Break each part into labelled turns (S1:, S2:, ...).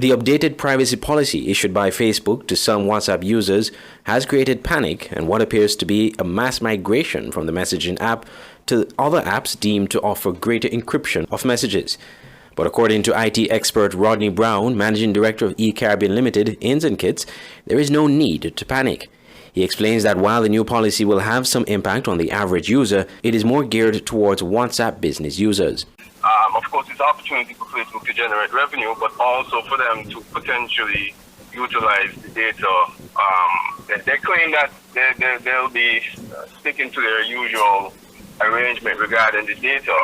S1: The updated privacy policy issued by Facebook to some WhatsApp users has created panic and what appears to be a mass migration from the messaging app to other apps deemed to offer greater encryption of messages. But according to IT expert Rodney Brown, managing director of eCaribbean Limited, Inns and Kits, there is no need to panic. He explains that while the new policy will have some impact on the average user, it is more geared towards WhatsApp business users.
S2: Of course, it's an opportunity for Facebook to generate revenue, but also for them to potentially utilize the data. They claim that they'll be sticking to their usual arrangement regarding the data,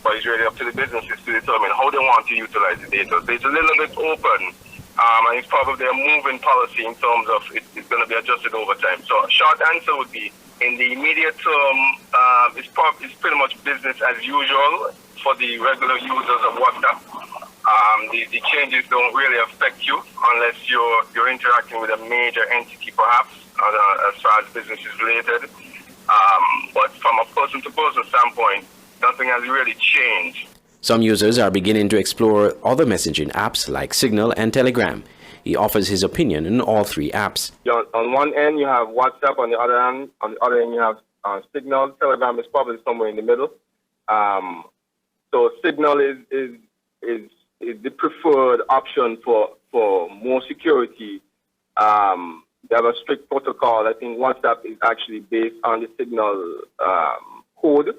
S2: but it's really up to the businesses to determine how they want to utilize the data. So it's a little bit open, and it's probably a moving policy in terms of it's going to be adjusted over time. So a short answer would be, in the immediate term, it's pretty much business as usual for the regular users of WhatsApp. The changes don't really affect you unless you're interacting with a major entity, perhaps, as far as business is related. But from a person-to-person standpoint, nothing has really changed.
S1: Some users are beginning to explore other messaging apps like Signal and Telegram. He offers his opinion on all three apps.
S2: On one end, you have WhatsApp. On the other end, you have Signal. Telegram is probably somewhere in the middle. So Signal is the preferred option for more security. They have a strict protocol. I think WhatsApp is actually based on the Signal code.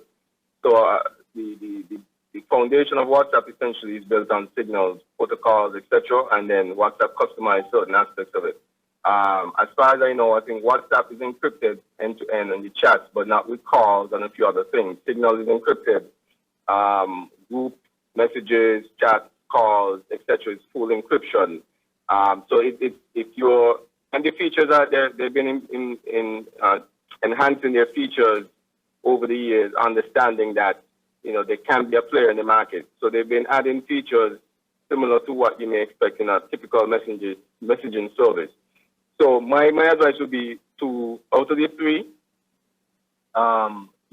S2: So the foundation of WhatsApp essentially is built on Signal's protocols, etc., and then WhatsApp customized certain aspects of it. As far as I know, I think WhatsApp is encrypted end-to-end in the chats, but not with calls and a few other things. Signal is encrypted. Group messages, chats, calls, etc. is full encryption. So if you're, and the features are there, they've been enhancing their features over the years, understanding that they can be a player in the market. So they've been adding features similar to what you may expect in a typical messaging service. So my advice would be to, out of the three,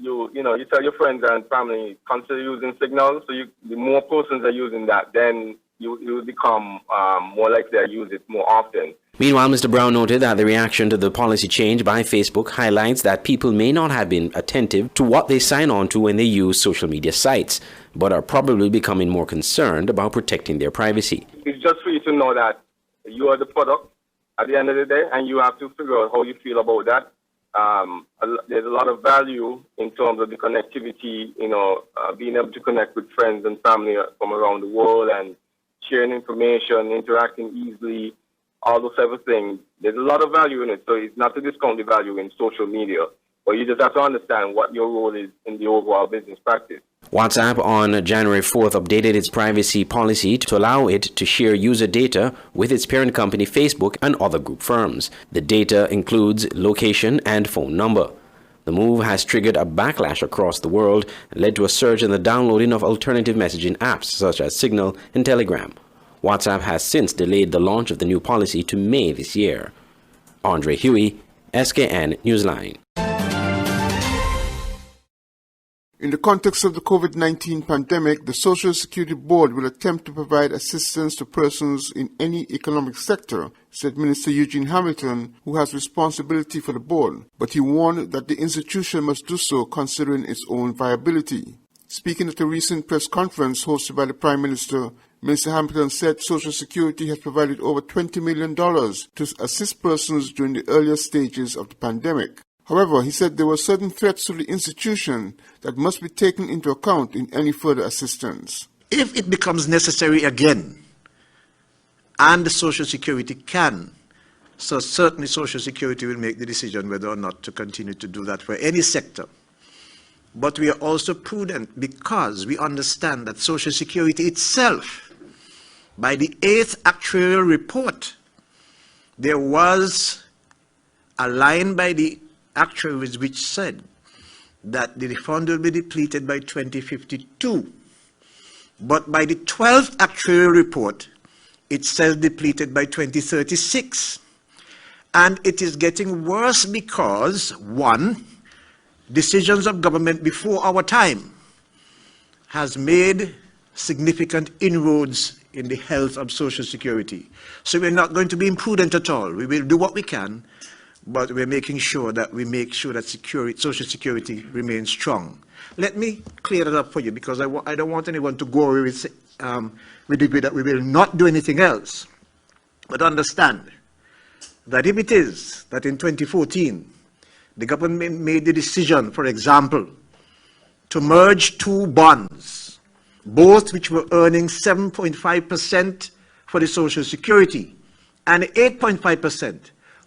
S2: you tell your friends and family, consider using Signal. So the more persons are using that, then you become more likely to use it more often.
S1: Meanwhile, Mr. Brown noted that the reaction to the policy change by Facebook highlights that people may not have been attentive to what they sign on to when they use social media sites, but are probably becoming more concerned about protecting their privacy.
S2: It's just for you to know that you are the product at the end of the day, and you have to figure out how you feel about that. There's a lot of value in terms of the connectivity, being able to connect with friends and family from around the world and sharing information, interacting easily, all those type of things. There's a lot of value in it, so it's not to discount the value in social media, but you just have to understand what your role is in the overall business practice.
S1: WhatsApp on January 4th updated its privacy policy to allow it to share user data with its parent company Facebook and other group firms. The data includes location and phone number. The move has triggered a backlash across the world and led to a surge in the downloading of alternative messaging apps such as Signal and Telegram. WhatsApp has since delayed the launch of the new policy to May this year. Andre Huey, Skn Newsline.
S3: In the context of the COVID-19 pandemic, the Social Security Board will attempt to provide assistance to persons in any economic sector, said Minister Eugene Hamilton, who has responsibility for the board, but he warned that the institution must do so considering its own viability. Speaking at a recent press conference hosted by the Prime Minister, Minister Hamilton said Social Security has provided over $20 million to assist persons during the earlier stages of the pandemic. However, he said there were certain threats to the institution that must be taken into account in any further assistance.
S4: If it becomes necessary again, and the Social Security can, so certainly Social Security will make the decision whether or not to continue to do that for any sector. But we are also prudent because we understand that Social Security itself, by the 8th actuarial report, there was a line by the actuaries which said that the fund will be depleted by 2052. But by the 12th actuarial report, it says depleted by 2036. And it is getting worse because, one, decisions of government before our time has made significant inroads in the health of Social Security. So we're not going to be imprudent at all. We will do what we can, but we're making sure that Social Security remains strong. Let me clear that up for you, because I don't want anyone to go away with the view that we will not do anything else. But understand that if it is that in 2014, the government made the decision, for example, to merge two bonds, both which were earning 7.5% for the Social Security and 8.5%,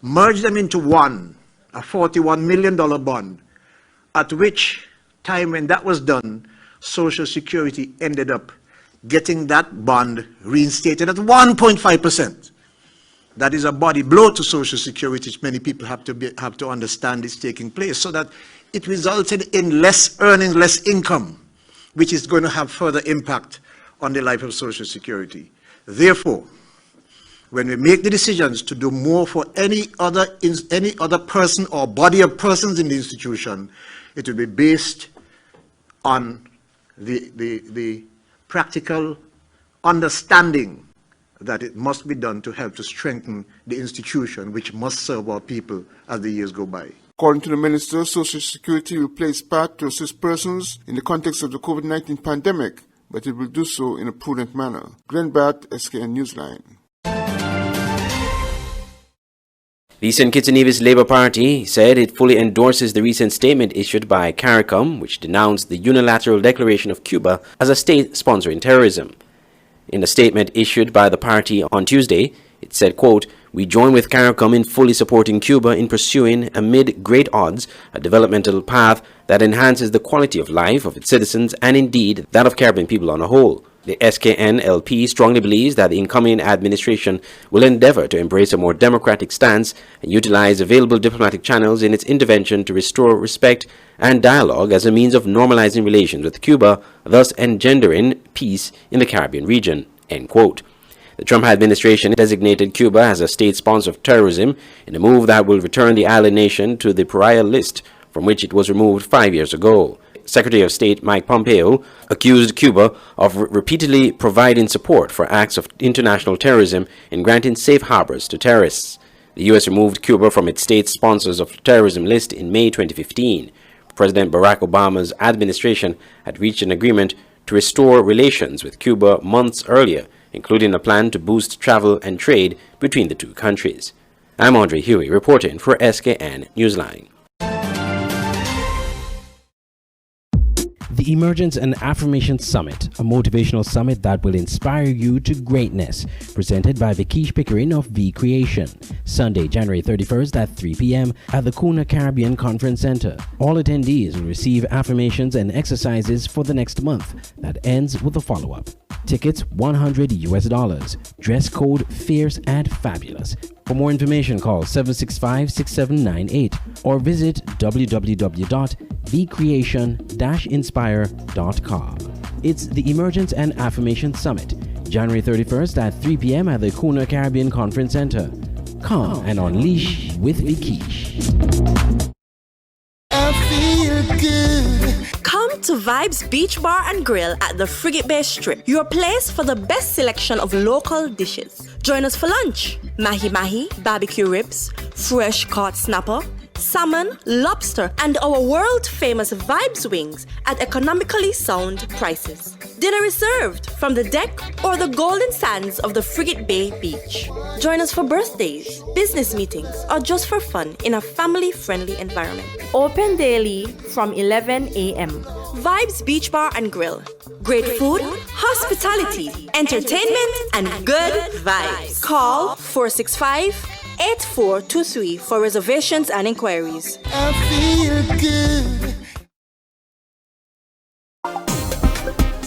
S4: merge them into one, a $41 million bond, at which time when that was done, Social Security ended up getting that bond reinstated at 1.5%. That is a body blow to Social Security, which many people have to understand is taking place, so that it resulted in less earnings, less income, which is going to have further impact on the life of Social Security. Therefore, when we make the decisions to do more for any other person or body of persons in the institution, it will be based on the practical understanding that it must be done to help to strengthen the institution, which must serve our people as the years go by.
S3: According to the Minister, Social Security will play its part to assist persons in the context of the COVID-19 pandemic, but it will do so in a prudent manner. Glenn Batt, Skn Newsline.
S1: The St. Kitts and Nevis Labour Party said it fully endorses the recent statement issued by CARICOM, which denounced the unilateral declaration of Cuba as a state sponsoring terrorism. In a statement issued by the party on Tuesday, it said, quote, "We join with CARICOM in fully supporting Cuba in pursuing, amid great odds, a developmental path that enhances the quality of life of its citizens and indeed that of Caribbean people on a whole. The SKN LP strongly believes that the incoming administration will endeavor to embrace a more democratic stance and utilize available diplomatic channels in its intervention to restore respect and dialogue as a means of normalizing relations with Cuba, thus engendering peace in the Caribbean region." End quote. The Trump administration designated Cuba as a state sponsor of terrorism in a move that will return the island nation to the pariah list from which it was removed 5 years ago. Secretary of State Mike Pompeo accused Cuba of repeatedly providing support for acts of international terrorism and granting safe harbors to terrorists. The U.S. removed Cuba from its state sponsors of terrorism list in May 2015. President Barack Obama's administration had reached an agreement to restore relations with Cuba months earlier, including a plan to boost travel and trade between the two countries. I'm Andre Huey reporting for Skn Newsline. The Emergence and Affirmation Summit, a motivational summit that will inspire you to greatness, presented by Vikish Pickering of V Creation. Sunday, January 31st at 3 p.m. at the Kuna Caribbean Conference Center. All attendees will receive affirmations and exercises for the next month that ends with a follow-up. Tickets $100. Dress code fierce and fabulous. For more information, call 765-6798 or visit www.vcreation-inspire.com. It's the Emergence and Affirmation Summit, January 31st at 3 p.m. at the Kuna Caribbean Conference Center. Come and unleash with Vikish.
S5: I feel good.
S6: Come to Vibes Beach Bar and Grill at the Frigate Bay Strip, your place for the best selection of local dishes. Join us for lunch. Mahi-mahi, barbecue ribs, fresh caught snapper, salmon, lobster, and our world-famous Vibes wings at economically sound prices. Dinner is served from the deck or the golden sands of the Frigate Bay Beach. Join us for birthdays, business meetings, or just for fun in a family-friendly environment. Open daily from 11 a.m. Vibes Beach Bar and Grill. Great food, hospitality, entertainment, and good vibes. Call 465-8423 for reservations and inquiries.
S5: I feel good.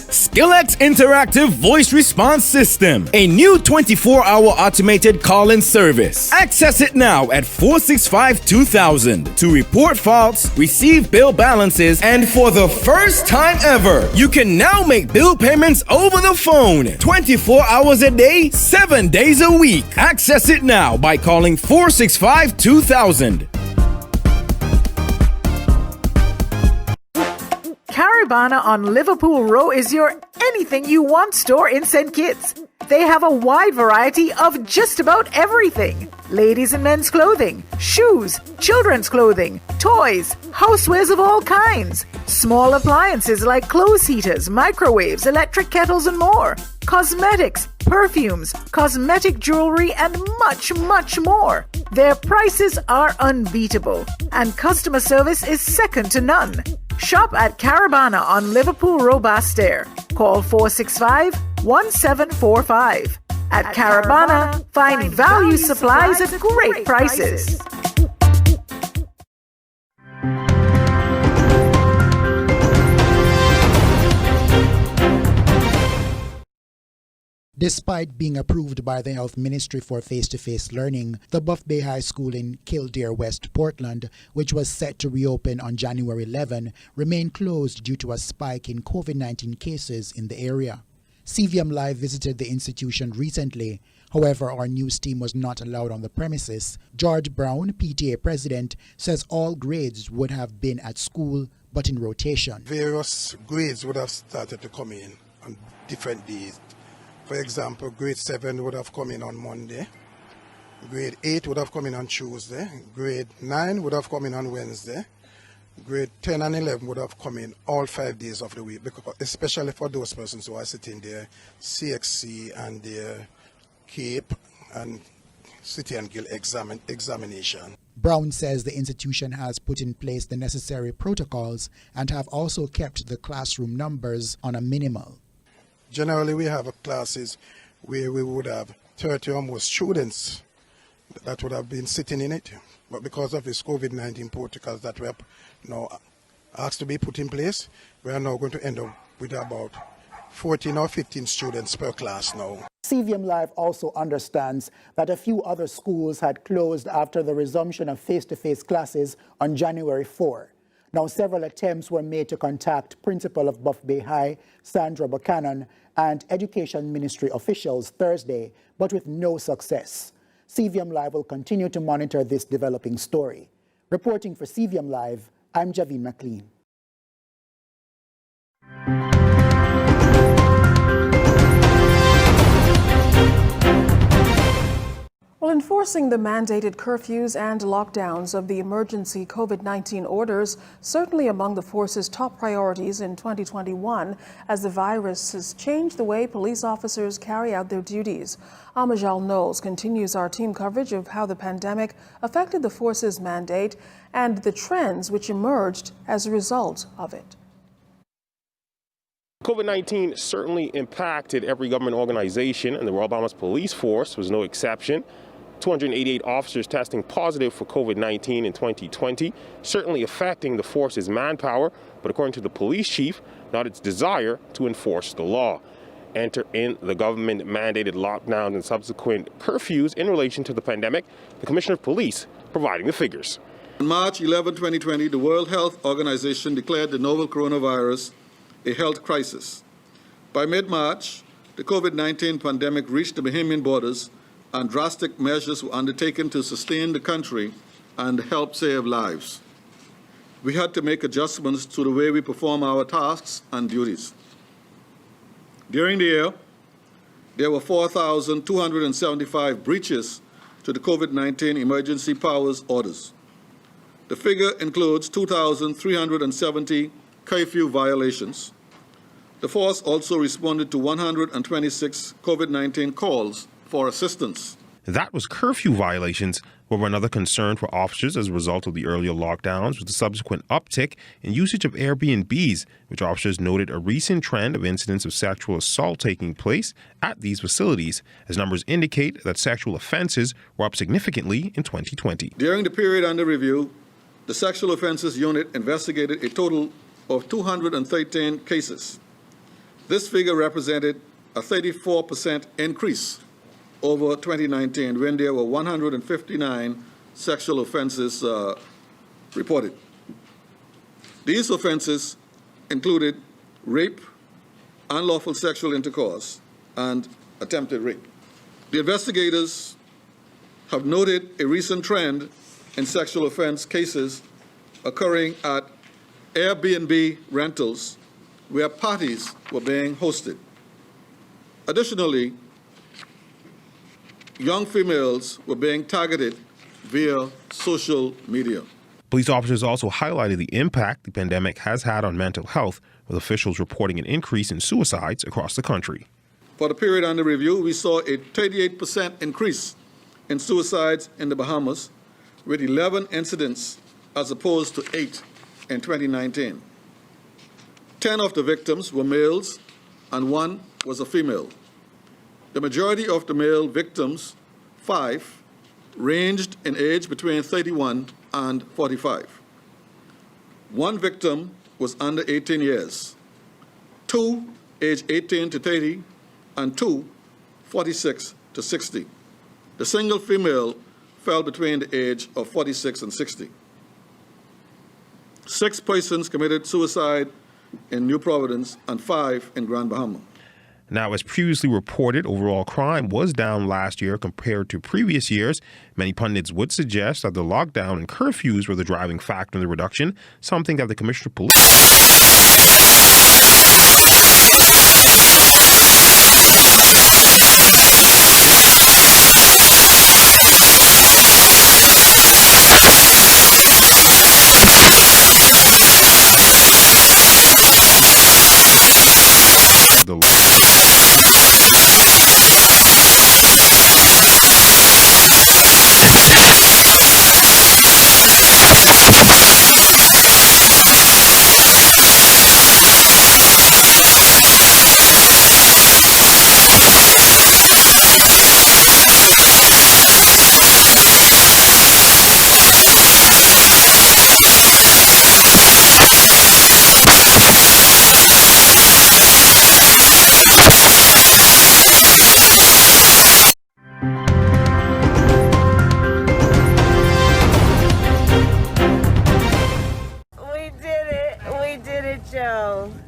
S7: Skillex Interactive Voice Response System, a new 24-hour automated call-in service. Access it now at 465-2000 to report faults, receive bill balances, and for the first time ever, you can now make bill payments over the phone 24 hours a day, 7 days a week. Access it now by calling 465-2000.
S8: Caravana on Liverpool Row is your anything you want store in St. Kitts. They have a wide variety of just about everything. Ladies and men's clothing, shoes, children's clothing, toys, housewares of all kinds, small appliances like clothes heaters, microwaves, electric kettles and more, cosmetics, perfumes, cosmetic jewelry and much, much more. Their prices are unbeatable and customer service is second to none. Shop at Caravana on Liverpool Row Bastair. Call 465-1745. At Caravana, find value supplies at great prices.
S9: Despite being approved by the Health Ministry for face-to-face learning, the Buff Bay High School in Kildare, West Portland, which was set to reopen on January 11, remained closed due to a spike in COVID-19 cases in the area. CVM Live visited the institution recently. However, our news team was not allowed on the premises. George Brown, PTA president, says all grades would have been at school, but in rotation.
S10: Various grades would have started to come in on different days. For example, grade 7 would have come in on Monday. Grade 8 would have come in on Tuesday. Grade 9 would have come in on Wednesday. Grade 10 and 11 would have come in all 5 days of the week, because, especially for those persons who are sitting their CXC and their CAPE and City and Guild examination.
S9: Brown says the institution has put in place the necessary protocols and have also kept the classroom numbers on a minimal.
S10: Generally, we have classes where we would have 30 or more students that would have been sitting in it. But because of this COVID-19 protocols that were asked to be put in place, we are now going to end up with about 14 or 15 students per class now.
S9: CVM Live also understands that a few other schools had closed after the resumption of face-to-face classes on January 4. Now, several attempts were made to contact Principal of Buff Bay High, Sandra Buchanan, and Education Ministry officials Thursday, but with no success. CVM Live will continue to monitor this developing story. Reporting for CVM Live, I'm Javine McLean.
S11: Well, enforcing the mandated curfews and lockdowns of the emergency COVID-19 orders certainly among the force's top priorities in 2021 as the virus has changed the way police officers carry out their duties. Amajal Knowles continues our team coverage of how the pandemic affected the force's mandate and the trends which emerged as a result of it.
S12: COVID-19 certainly impacted every government organization, and the Royal Bahamas Police Force was no exception. 288 officers testing positive for COVID-19 in 2020, certainly affecting the force's manpower, but according to the police chief, not its desire to enforce the law. Enter in the government-mandated lockdowns and subsequent curfews in relation to the pandemic, the Commissioner of Police providing the figures.
S13: On March 11, 2020, the World Health Organization declared the novel coronavirus a health crisis. By mid-March, the COVID-19 pandemic reached the Bahamian borders and drastic measures were undertaken to sustain the country and help save lives. We had to make adjustments to the way we perform our tasks and duties. During the year, there were 4,275 breaches to the COVID-19 emergency powers orders. The figure includes 2,370 curfew violations. The force also responded to 126 COVID-19 calls for assistance.
S12: That was curfew violations, but another concern for officers as a result of the earlier lockdowns was the subsequent uptick in usage of Airbnbs, which officers noted a recent trend of incidents of sexual assault taking place at these facilities, as numbers indicate that sexual offenses were up significantly in 2020.
S13: During the period under review, the Sexual Offenses Unit investigated a total of 213 cases. This figure represented a 34% increase over 2019, when there were 159 sexual offenses reported. These offenses included rape, unlawful sexual intercourse, and attempted rape. The investigators have noted a recent trend in sexual offense cases occurring at Airbnb rentals where parties were being hosted. Additionally, young females were being targeted via social media.
S12: Police officers also highlighted the impact the pandemic has had on mental health, with officials reporting an increase in suicides across the country.
S13: For the period under review, we saw a 38% increase in suicides in the Bahamas, with 11 incidents as opposed to 8 in 2019. 10 of the victims were males and 1 was a female. The majority of the male victims, 5, ranged in age between 31 and 45. 1 victim was under 18 years, 2 aged 18 to 30, and 2 46 to 60. The single female fell between the age of 46 and 60. 6 persons committed suicide in New Providence and 5 in Grand Bahama.
S12: Now, as previously reported, overall crime was down last year compared to previous years. Many pundits would suggest that the lockdown and curfews were the driving factor in the reduction, something that the Commissioner of Police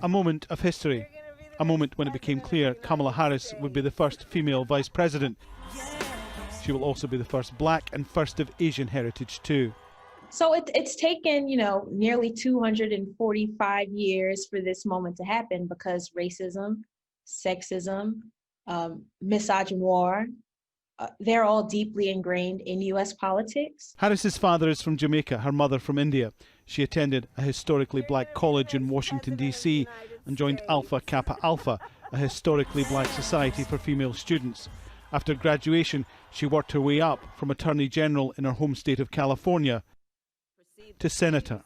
S14: A moment of history, a moment when it became clear Kamala Harris would be the first female vice president. She will also be the first black and first of Asian heritage too.
S15: So it's taken, nearly 245 years for this moment to happen because racism, sexism, misogyny, they're all deeply ingrained in U.S. politics.
S14: Harris's father is from Jamaica, her mother from India. She attended a historically black college in Washington, D.C. and joined Alpha Kappa Alpha, a historically black society for female students. After graduation, she worked her way up from Attorney General in her home state of California to Senator.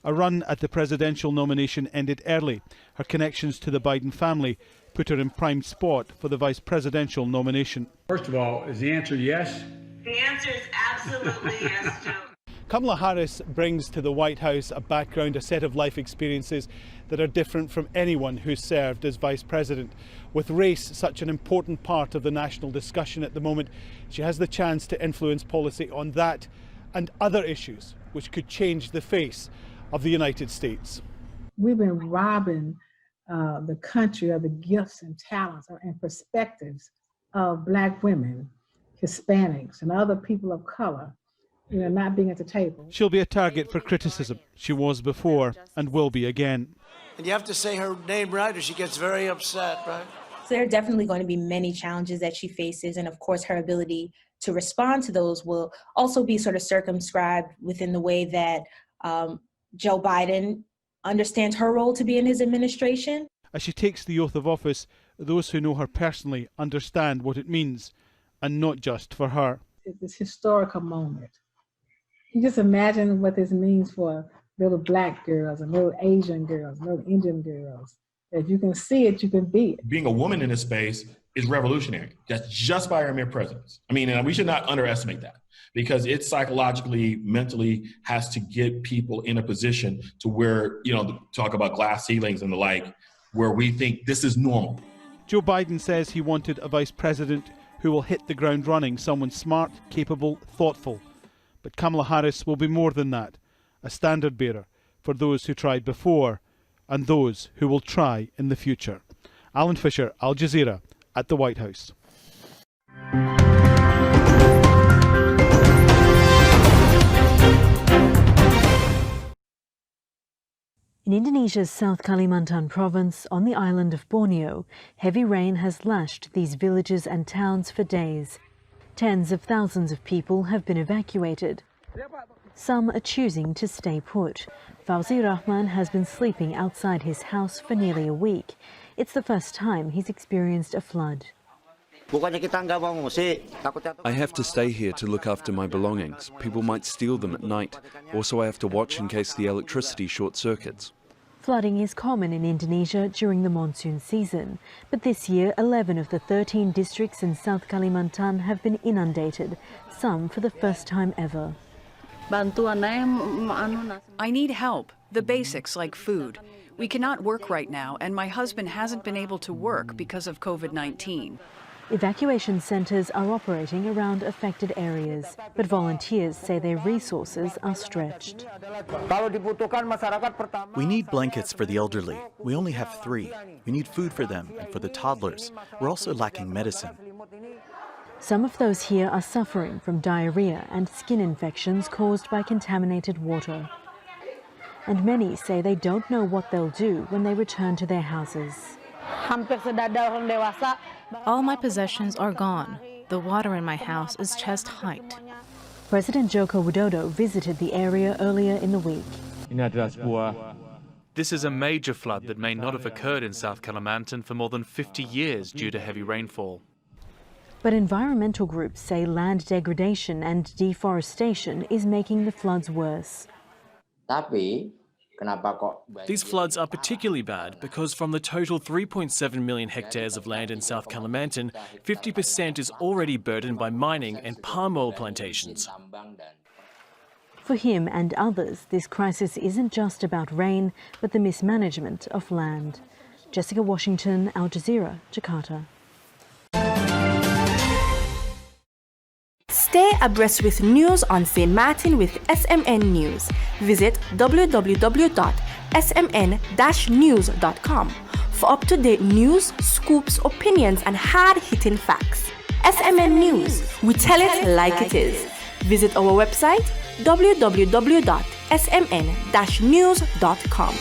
S14: A run at the presidential nomination ended early. Her connections to the Biden family put her in prime spot for the vice presidential nomination.
S16: First of all, is the answer yes?
S17: The answer is absolutely yes, Joe.
S14: Kamala Harris brings to the White House a background, a set of life experiences that are different from anyone who's served as vice president. With race such an important part of the national discussion at the moment, she has the chance to influence policy on that and other issues which could change the face of the United States.
S18: We've been robbing the country of the gifts and talents and perspectives of Black women, Hispanics, and other people of color, not being at the table.
S14: She'll be a target for criticism. She was before and will be again.
S19: And you have to say her name right or she gets very upset, right?
S15: So there are definitely going to be many challenges that she faces, and of course her ability to respond to those will also be sort of circumscribed within the way that Joe Biden understands her role to be in his administration.
S14: As she takes the oath of office, those who know her personally understand what it means, and not just for her.
S18: It's this historical moment. You just imagine what this means for little Black girls and little Asian girls, little Indian girls. If you can see it, you can be it.
S20: Being a woman in this space is revolutionary. That's just by our mere presence. I mean, and we should not underestimate that, because it psychologically, mentally has to get people in a position to where, talk about glass ceilings and the like, where we think this is normal.
S14: Joe Biden says he wanted a vice president who will hit the ground running, someone smart, capable, thoughtful. But Kamala Harris will be more than that, a standard bearer for those who tried before and those who will try in the future. Alan Fisher, Al Jazeera, at the White House.
S21: In Indonesia's South Kalimantan province, on the island of Borneo, heavy rain has lashed these villages and towns for days. Tens of thousands of people have been evacuated. Some are choosing to stay put. Fauzi Rahman has been sleeping outside his house for nearly a week. It's the first time he's experienced a flood.
S22: I have to stay here to look after my belongings. People might steal them at night. Also, I have to watch in case the electricity short circuits.
S21: Flooding is common in Indonesia during the monsoon season, but this year 11 of the 13 districts in South Kalimantan have been inundated, some for the first time ever.
S23: I need help, the basics like food. We cannot work right now, and my husband hasn't been able to work because of COVID-19.
S21: Evacuation centres are operating around affected areas, but volunteers say their resources are stretched.
S24: We need blankets for the elderly. We only have 3. We need food for them and for the toddlers. We're also lacking medicine.
S21: Some of those here are suffering from diarrhea and skin infections caused by contaminated water. And many say they don't know what they'll do when they return to their houses.
S25: All my possessions are gone. The water in my house is chest height.
S21: President Joko Widodo visited the area earlier in the week.
S26: This is a major flood that may not have occurred in South Kalimantan for more than 50 years due to heavy rainfall.
S21: But environmental groups say land degradation and deforestation is making the floods worse.
S27: These floods are particularly bad because from the total 3.7 million hectares of land in South Kalimantan, 50% is already burdened by mining and palm oil plantations.
S21: For him and others, this crisis isn't just about rain, but the mismanagement of land. Jessica Washington, Al Jazeera, Jakarta.
S6: Stay abreast with news on St. Martin with SMN News. Visit www.smn-news.com for up-to-date news, scoops, opinions, and hard-hitting facts. SMN News, we tell it like it is. Visit our website www.smn-news.com.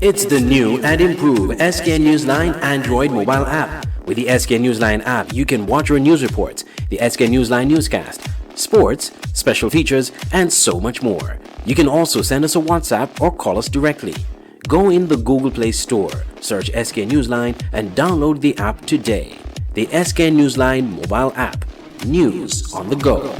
S1: It's the new and improved Skn Newsline Android mobile app. With the Skn Newsline app, you can watch your news reports, the Skn Newsline Newscast, sports, special features, and so much more. You can also send us a WhatsApp or call us directly. Go in the Google Play Store, search Skn Newsline, and download the app today. The Skn Newsline mobile app. News on the go.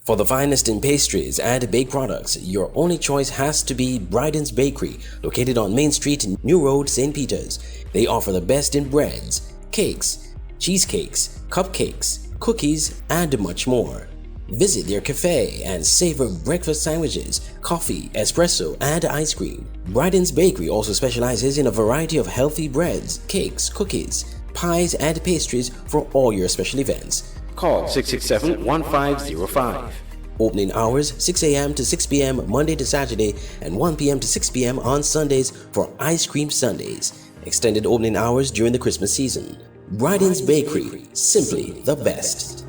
S1: For the finest in pastries and baked products, your only choice has to be Bryden's Bakery, located on Main Street, New Road, St. Peters. They offer the best in breads, cakes, cheesecakes, cupcakes, cookies, and much more. Visit their cafe and savor breakfast sandwiches, coffee, espresso, and ice cream. Bryden's Bakery also specializes in a variety of healthy breads, cakes, cookies, pies, and pastries for all your special events. Call 667-1505. Opening hours 6 a.m. to 6 p.m. Monday to Saturday and 1 p.m. to 6 p.m. on Sundays for Ice Cream Sundays. Extended opening hours during the Christmas season. Bryden's Bakery, simply the best.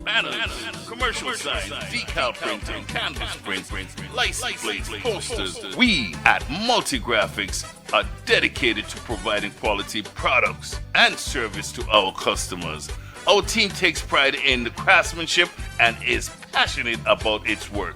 S28: Banners, commercial signs, decal printing, canvas prints, license plates, posters. We at Multigraphics are dedicated to providing quality products and service to our customers. Our team takes pride in the craftsmanship and is passionate about its work.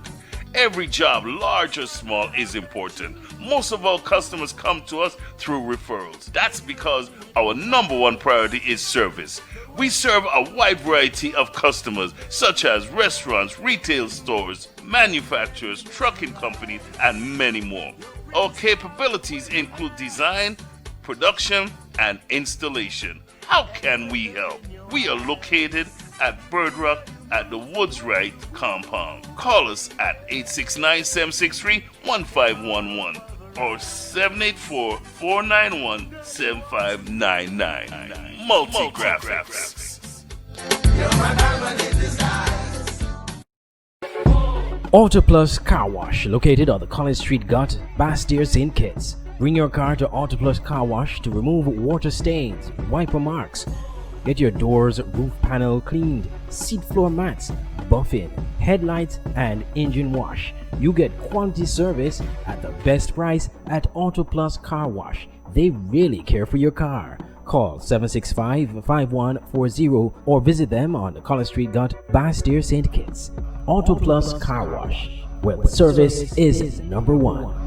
S28: Every job, large or small, is important. Most of our customers come to us through referrals. That's because our number one priority is service. We serve a wide variety of customers, such as restaurants, retail stores, manufacturers, trucking companies, and many more. Our capabilities include design, production, and installation. How can we help? We are located at Bird Rock at the Woods Right compound. Call us at 869-763-1511 or 784-491-7599. Multigraphics.
S1: Auto Plus Car Wash, located on the College Street Gut, Bastyr, St. Kitts. Bring your car to Auto Plus Car Wash to remove water stains, wiper marks,
S2: Get your doors, roof panel cleaned, seat floor mats, buffing, headlights, and engine wash. You get quality service at the best price at Auto Plus Car Wash. They really care for your car. Call 765-5140 or visit them on the College Street Gut, Bastyr, St. Kitts. Auto Plus Car Wash, where the service is number one.